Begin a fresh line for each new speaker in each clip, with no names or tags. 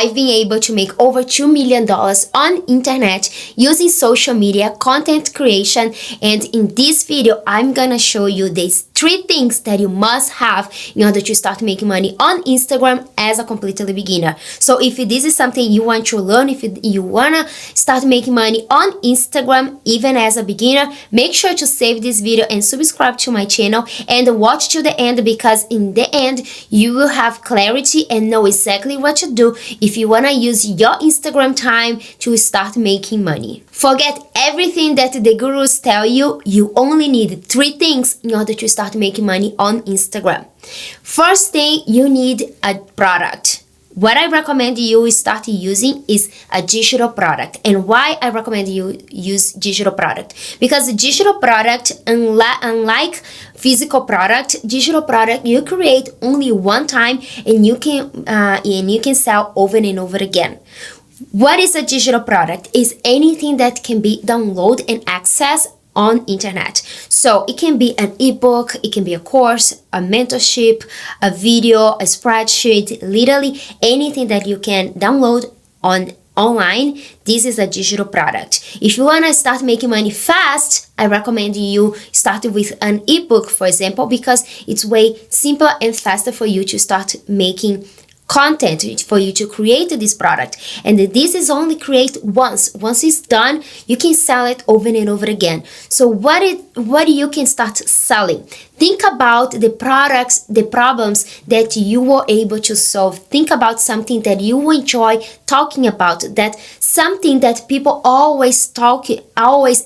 I've been able to make over $2 million on internet using social media content creation, and in this video I'm gonna show you these 3 things that you must have in order to start making money on Instagram as a completely beginner. So if this is something you want to learn, if you wanna start making money on Instagram even as a beginner, make sure to save this video and subscribe to my channel and watch to the end, because in the end you will have clarity and know exactly what to do if you wanna use your Instagram time to start making money. Forget everything that the gurus tell you. You only need 3 things in order to start making money on Instagram. First thing, you need a product. What I recommend you start using is a digital product. And why I recommend you use digital product? Because digital product, unlike physical product, digital product you create only one time and you can sell over and over again. What is a digital product? Is anything that can be downloaded and accessed on internet. So it can be an ebook, it can be a course, a mentorship, a video, a spreadsheet, literally anything that you can download online. This is a digital product. If you want to start making money fast, I recommend you start with an ebook, for example, because it's way simpler and faster for you to start making content, for you to create this product. And this is only create once it's done, you can sell it over and over again. So what you can start selling? Think about the products, the problems that you were able to solve. Think about something that you enjoy talking about, that something that people always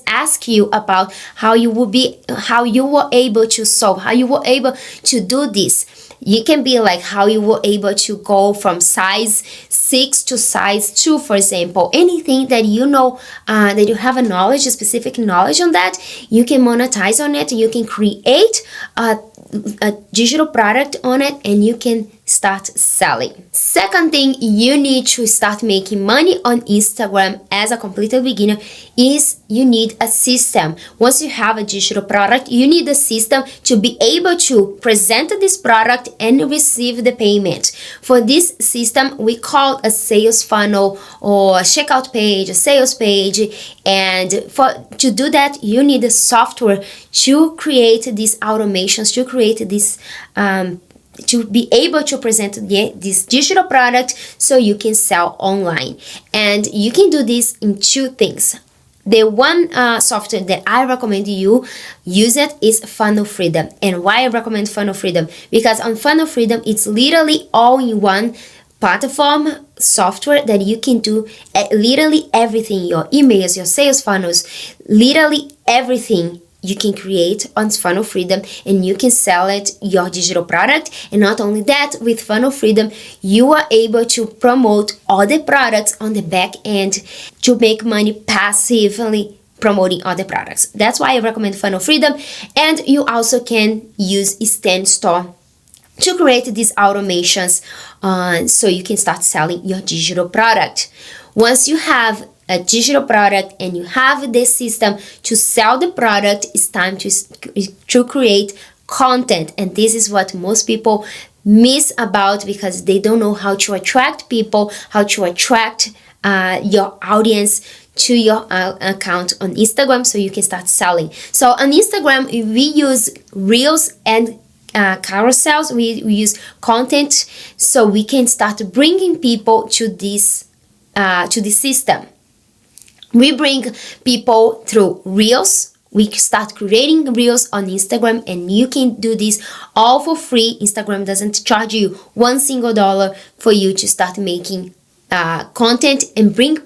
ask you about, how you were able to solve, how you were able to do this. You can be like how you were able to go from size 6 to size 2, for example. Anything that you know, that you have a specific knowledge on that, you can monetize on it. You can create a digital product on it and you can start selling. Second thing, you need to start making money on Instagram as a completely beginner is you need a system. Once you have a digital product, you need a system to be able to present this product and receive the payment. For this system, we call a sales funnel or a checkout page, a sales page. And to do that, you need a software to create these automations, to create this to be able to present this digital product so you can sell online. And you can do this in 2 things. The one software that I recommend you use it is Funnel Freedom. And why I recommend Funnel Freedom? Because on Funnel Freedom, it's literally all in one platform software that you can do literally everything, your emails, your sales funnels, literally everything you can create on Funnel Freedom, and you can sell it, your digital product. And not only that, with Funnel Freedom, you are able to promote all the products on the back end to make money passively promoting other products. That's why I recommend Funnel Freedom. And you also can use StanStore to create these automations so you can start selling your digital product. Once you have a digital product and you have this system to sell the product, it's time to create content. And this is what most people miss about, because they don't know how to attract people, how to attract your audience to your account on Instagram so you can start selling. So on Instagram, we use Reels and carousels. We use content so we can start bringing people to this system. We bring people through Reels. We start creating Reels on Instagram, and you can do this all for free. Instagram doesn't charge you $1 for you to start making content and bring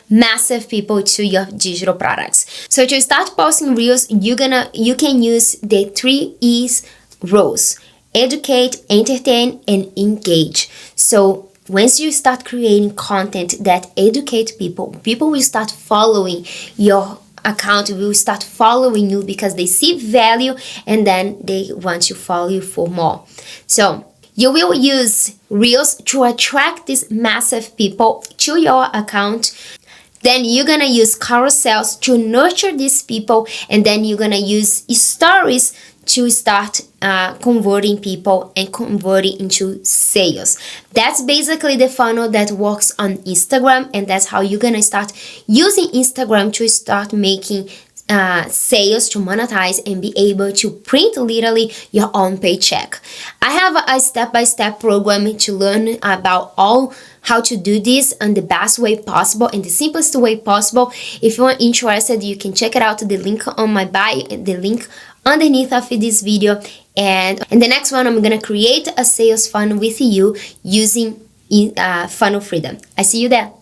massive people to your digital products. So to start posting Reels, you can use the 3 E's rules: educate, entertain, and engage. So once you start creating content that educate people will start following your account, will start following you because they see value, and then they want to follow you for more. So you will use Reels to attract these massive people to your account. Then you're gonna use carousels to nurture these people, and then you're gonna use stories to start converting people and converting into sales. That's basically the funnel that works on Instagram, and that's how you're gonna start using Instagram to start making sales, to monetize and be able to print literally your own paycheck. I have a step-by-step program to learn about all how to do this in the best way possible and the simplest way possible. If you are interested, you can check it out, the link on my bio, the link underneath of this video. And in the next one, I'm gonna create a sales funnel with you using Funnel Freedom. I see you there.